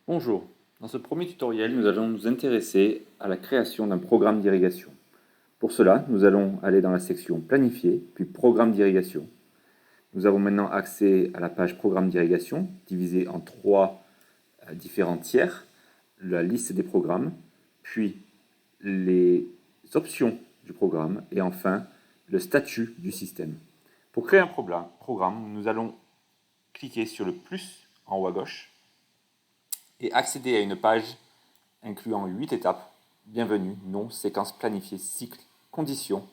Bonjour, dans ce premier tutoriel, nous allons nous intéresser à la création d'un programme d'irrigation. Pour cela, nous allons aller dans la section Planifier, puis Programme d'irrigation. Nous avons maintenant accès à la page Programme d'irrigation, divisée en trois différents tiers, la liste des programmes, puis les options du programme, et enfin le statut du système. Pour créer un programme, nous allons cliquer sur le plus en haut à gauche, et accéder à une page incluant 8 étapes. Bienvenue, nom, séquence planifiée, cycle, conditions,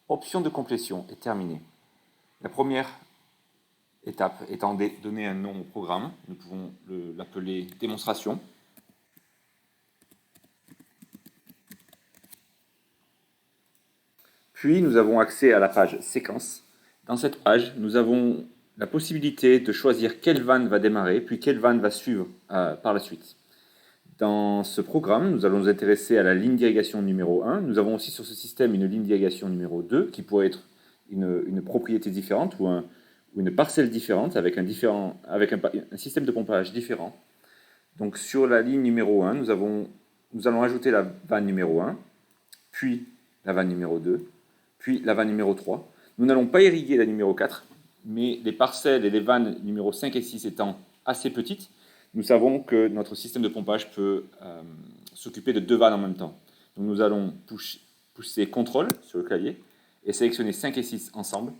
option de complétion et terminé. La première étape étant de donner un nom au programme, nous pouvons l'appeler démonstration. Puis nous avons accès à la page séquence. Dans cette page, nous avons la possibilité de choisir quelle vanne va démarrer, puis quelle vanne va suivre par la suite. Dans ce programme, nous allons nous intéresser à la ligne d'irrigation numéro 1. Nous avons aussi sur ce système une ligne d'irrigation numéro 2 qui pourrait être une propriété différente ou une parcelle différente avec un système de pompage différent. Donc sur la ligne numéro 1, nous allons ajouter la vanne numéro 1, puis la vanne numéro 2, puis la vanne numéro 3. Nous n'allons pas irriguer la numéro 4, mais les parcelles et les vannes numéro 5 et 6 étant assez petites, nous savons que notre système de pompage peut s'occuper de deux vannes en même temps. Donc nous allons pousser CTRL sur le clavier et sélectionner 5 et 6 ensemble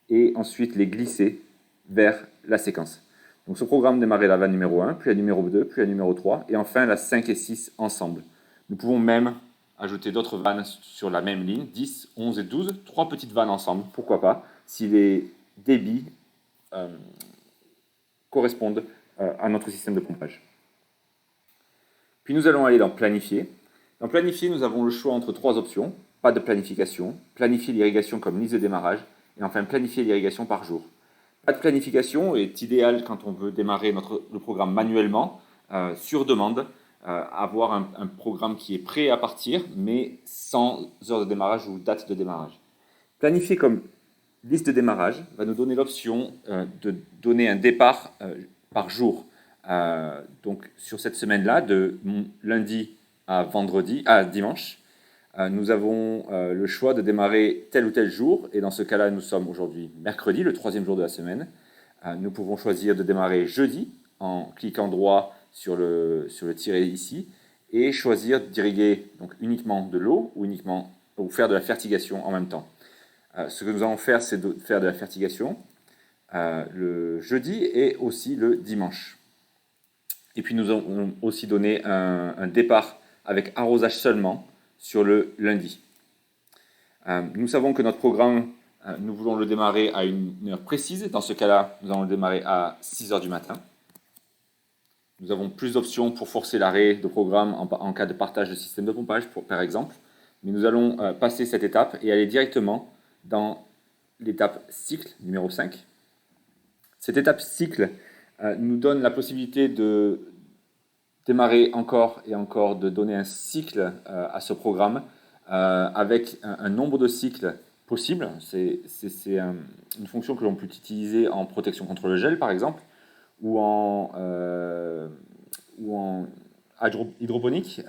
et ensuite les glisser vers la séquence. Donc ce programme démarrait la vanne numéro 1, puis la numéro 2, puis la numéro 3 et enfin la 5 et 6 ensemble. Nous pouvons même ajouter d'autres vannes sur la même ligne, 10, 11 et 12, trois petites vannes ensemble, pourquoi pas, si les débits correspondent à notre système de pompage. Puis nous allons aller dans Planifier. Dans Planifier, nous avons le choix entre trois options. Pas de planification, planifier l'irrigation comme liste de démarrage, et enfin planifier l'irrigation par jour. Pas de planification est idéal quand on veut démarrer le programme manuellement, sur demande, avoir un programme qui est prêt à partir, mais sans heure de démarrage ou date de démarrage. Planifier comme liste de démarrage va nous donner l'option de donner un départ par jour. Donc sur cette semaine-là, de lundi à dimanche, nous avons le choix de démarrer tel ou tel jour, et dans ce cas-là, nous sommes aujourd'hui mercredi, le troisième jour de la semaine. Nous pouvons choisir de démarrer jeudi en cliquant droit sur le tiret ici, et choisir d'irriguer donc uniquement de l'eau ou faire de la fertigation en même temps. Ce que nous allons faire, c'est de faire de la fertigation le jeudi et aussi le dimanche. Et puis nous allons aussi donné un départ avec arrosage seulement sur le lundi. Nous savons que notre programme, nous voulons le démarrer à une heure précise. Dans ce cas-là, nous allons le démarrer à 6 heures du matin. Nous avons plus d'options pour forcer l'arrêt de programme en cas de partage de système de pompage, par exemple. Mais nous allons passer cette étape et aller directement dans l'étape cycle numéro 5. Cette étape cycle nous donne la possibilité de démarrer encore et encore, de donner un cycle à ce programme avec un nombre de cycles possible. C'est une fonction que l'on peut utiliser en protection contre le gel, par exemple, ou en hydroponique,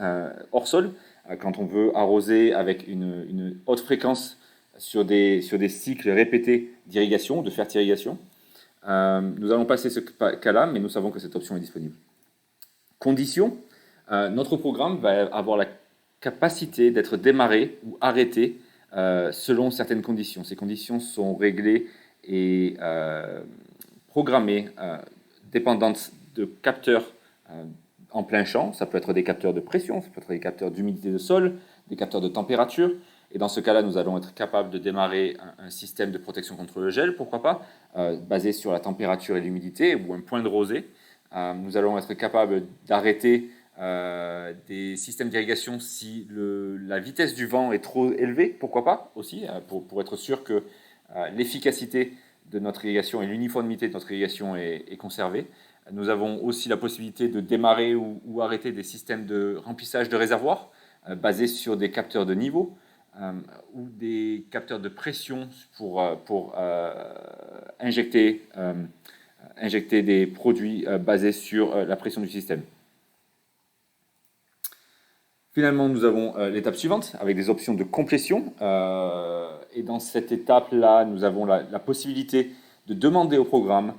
hors sol, quand on veut arroser avec une haute fréquence sur des cycles répétés d'irrigation, de fertirrigation. Nous allons passer ce cas-là, mais nous savons que cette option est disponible. Conditions, notre programme va avoir la capacité d'être démarré ou arrêté selon certaines conditions. Ces conditions sont réglées et programmées dépendantes de capteurs en plein champ. Ça peut être des capteurs de pression, ça peut être des capteurs d'humidité de sol, des capteurs de température. Et dans ce cas-là, nous allons être capables de démarrer un système de protection contre le gel, pourquoi pas, basé sur la température et l'humidité, ou un point de rosée. Nous allons être capables d'arrêter des systèmes d'irrigation si la vitesse du vent est trop élevée, pourquoi pas aussi, pour être sûr que l'efficacité de notre irrigation et l'uniformité de notre irrigation est conservée. Nous avons aussi la possibilité de démarrer ou arrêter des systèmes de remplissage de réservoirs basés sur des capteurs de niveau ou des capteurs de pression pour injecter des produits basés sur la pression du système. Finalement, nous avons l'étape suivante avec des options de complétion. Et dans cette étape-là, nous avons la possibilité de demander au programme,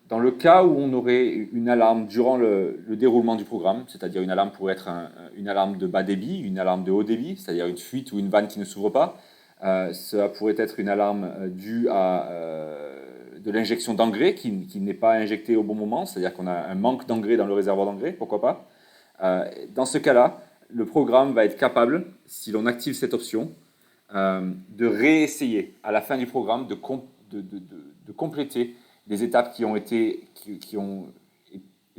dans le cas où on aurait une alarme durant le déroulement du programme, c'est-à-dire une alarme pourrait être une alarme de bas débit, une alarme de haut débit, c'est-à-dire une fuite ou une vanne qui ne s'ouvre pas. Cela pourrait être une alarme due à de l'injection d'engrais qui n'est pas injectée au bon moment, c'est-à-dire qu'on a un manque d'engrais dans le réservoir d'engrais, pourquoi pas. Dans ce cas-là, le programme va être capable, si l'on active cette option, de réessayer à la fin du programme de compléter les étapes qui ont été, qui ont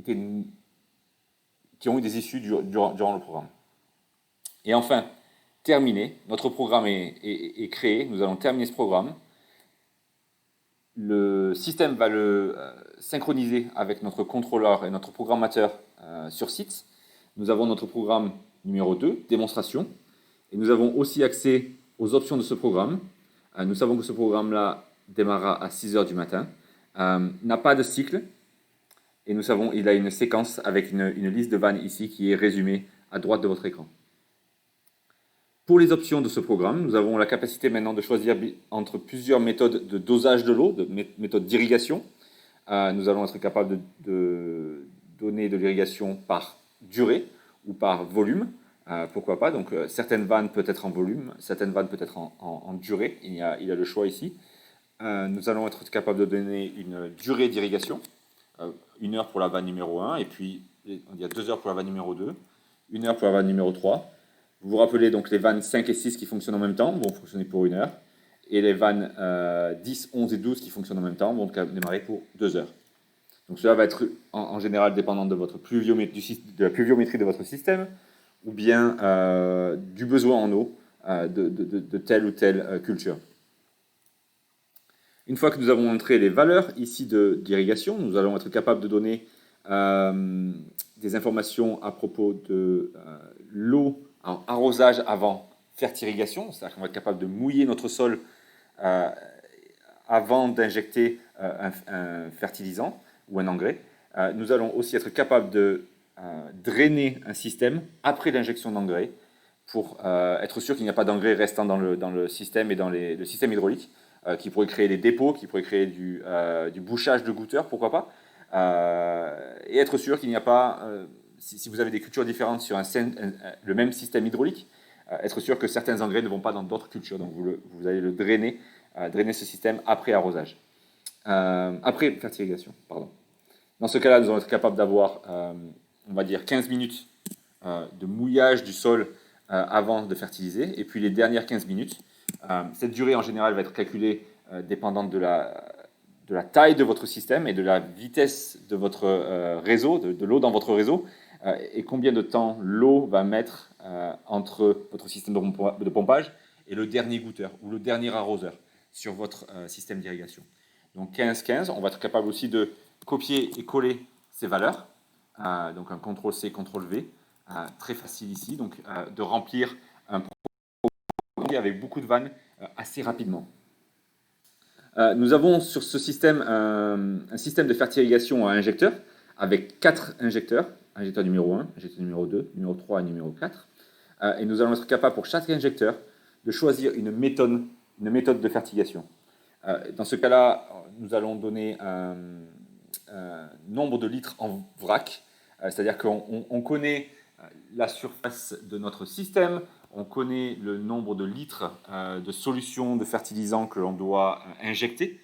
eu des issues durant le programme. Et enfin, terminé, notre programme est créé, nous allons terminer ce programme. Le système va le synchroniser avec notre contrôleur et notre programmateur sur site. Nous avons notre programme numéro 2, démonstration, et nous avons aussi accès aux options de ce programme. Nous savons que ce programme-là démarrera à 6 heures du matin, n'a pas de cycle, et nous savons qu'il a une séquence avec une liste de vannes ici qui est résumée à droite de votre écran. Pour les options de ce programme, nous avons la capacité maintenant de choisir entre plusieurs méthodes de dosage de l'eau, de méthodes d'irrigation. Nous allons être capables de donner de l'irrigation par durée ou par volume. Pourquoi pas? Donc certaines vannes peuvent être en volume, certaines vannes peuvent être en durée. Il y a le choix ici. Nous allons être capables de donner une durée d'irrigation, 1 heure pour la vanne numéro 1, et puis on dit 2 heures pour la vanne numéro 2, 1 heure pour la vanne numéro 3. Vous vous rappelez donc les vannes 5 et 6 qui fonctionnent en même temps vont fonctionner pour 1 heure, et les vannes 10, 11 et 12 qui fonctionnent en même temps vont démarrer pour 2 heures. Donc cela va être en général dépendant de votre de la pluviométrie de votre système, ou bien du besoin en eau de telle ou telle culture. Une fois que nous avons entré les valeurs ici d'irrigation, nous allons être capables de donner des informations à propos de l'eau en arrosage avant fertirrigation, c'est-à-dire qu'on va être capable de mouiller notre sol avant d'injecter un fertilisant ou un engrais. Nous allons aussi être capables de drainer un système après l'injection d'engrais pour être sûr qu'il n'y a pas d'engrais restant dans le système et dans le système hydraulique, qui pourrait créer des dépôts, qui pourrait créer du bouchage de goutteurs, pourquoi pas, et être sûr qu'il n'y a pas, si vous avez des cultures différentes sur le même système hydraulique, être sûr que certains engrais ne vont pas dans d'autres cultures. Donc vous allez le drainer ce système après arrosage, après fertilisation, pardon. Dans ce cas-là, nous allons être capables d'avoir, on va dire, 15 minutes de mouillage du sol avant de fertiliser, et puis les dernières 15 minutes. Cette durée, en général, va être calculée dépendante de la taille de votre système et de la vitesse de votre réseau, de l'eau dans votre réseau, et combien de temps l'eau va mettre entre votre système de pompage et le dernier goutteur ou le dernier arroseur sur votre système d'irrigation. Donc 15-15, on va être capable aussi de copier et coller ces valeurs, donc un CTRL-C, CTRL-V, très facile ici, donc de remplir un programme avec beaucoup de vannes assez rapidement. Nous avons sur ce système un système de fertirrigation à injecteurs avec 4 injecteurs, injecteur numéro 1, injecteur numéro 2, numéro 3 et numéro 4. Et nous allons être capables pour chaque injecteur de choisir une méthode de fertigation. Dans ce cas-là, nous allons donner un nombre de litres en vrac, c'est-à-dire qu'on connaît la surface de notre système, on connaît le nombre de litres de solution de fertilisant que l'on doit injecter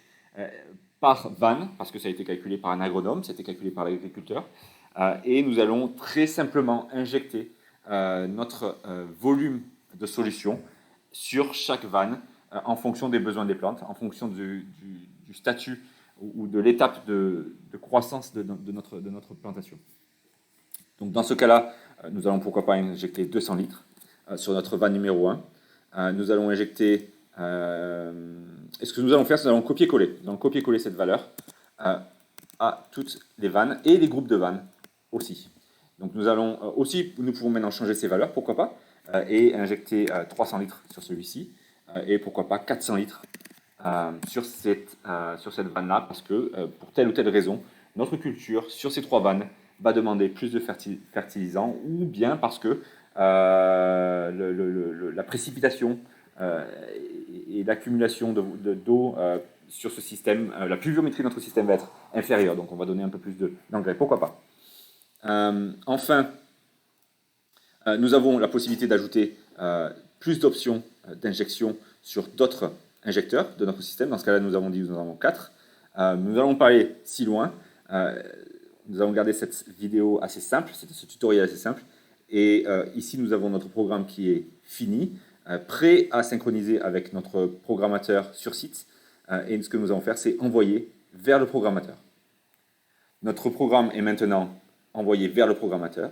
par vanne, parce que ça a été calculé par un agronome, ça a été calculé par l'agriculteur, et nous allons très simplement injecter notre volume de solution sur chaque vanne en fonction des besoins des plantes, en fonction du statut ou de l'étape de croissance de notre plantation. Donc dans ce cas-là, nous allons pourquoi pas injecter 200 litres sur notre vanne numéro 1. Nous allons injecter... et ce que nous allons faire, c'est que nous allons copier-coller. Nous allons copier-coller cette valeur à toutes les vannes et les groupes de vannes aussi. Donc nous allons aussi, nous pouvons maintenant changer ces valeurs, pourquoi pas, et injecter 300 litres sur celui-ci, et pourquoi pas 400 litres sur cette vanne-là, parce que pour telle ou telle raison, notre culture, sur ces 3 vannes, va demander plus de fertilisants, ou bien parce que la précipitation et l'accumulation d'eau sur ce système. La pluviométrie de notre système va être inférieure, donc on va donner un peu plus d'engrais. Pourquoi pas? Enfin, nous avons la possibilité d'ajouter plus d'options d'injection sur d'autres injecteurs de notre système. Dans ce cas-là, nous avons dit que nous en avons 4. Nous allons parler si loin. Nous allons garder cette vidéo assez simple, ce tutoriel assez simple. Et ici, nous avons notre programme qui est fini, prêt à synchroniser avec notre programmateur sur site. Et ce que nous allons faire, c'est envoyer vers le programmateur. Notre programme est maintenant envoyé vers le programmateur.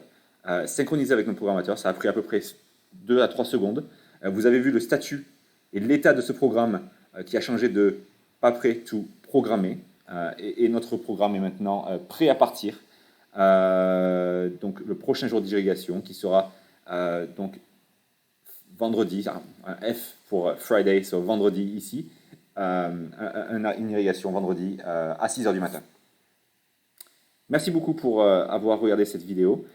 Synchronisé avec notre programmateur, ça a pris à peu près 2 à 3 secondes. Vous avez vu le statut et l'état de ce programme qui a changé de pas prêt to programmé. Et notre programme est maintenant prêt à partir. Donc le prochain jour d'irrigation qui sera donc vendredi, un F pour Friday, so vendredi ici, une irrigation vendredi à 6 h du matin. Merci beaucoup pour avoir regardé cette vidéo.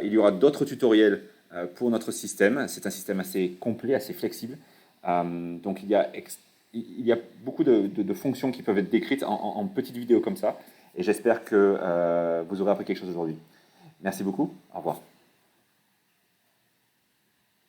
Il y aura d'autres tutoriels pour notre système. C'est un système assez complet, assez flexible. Donc il y a beaucoup de fonctions qui peuvent être décrites en petites vidéos comme ça. Et j'espère que vous aurez appris quelque chose aujourd'hui. Merci beaucoup. Au revoir.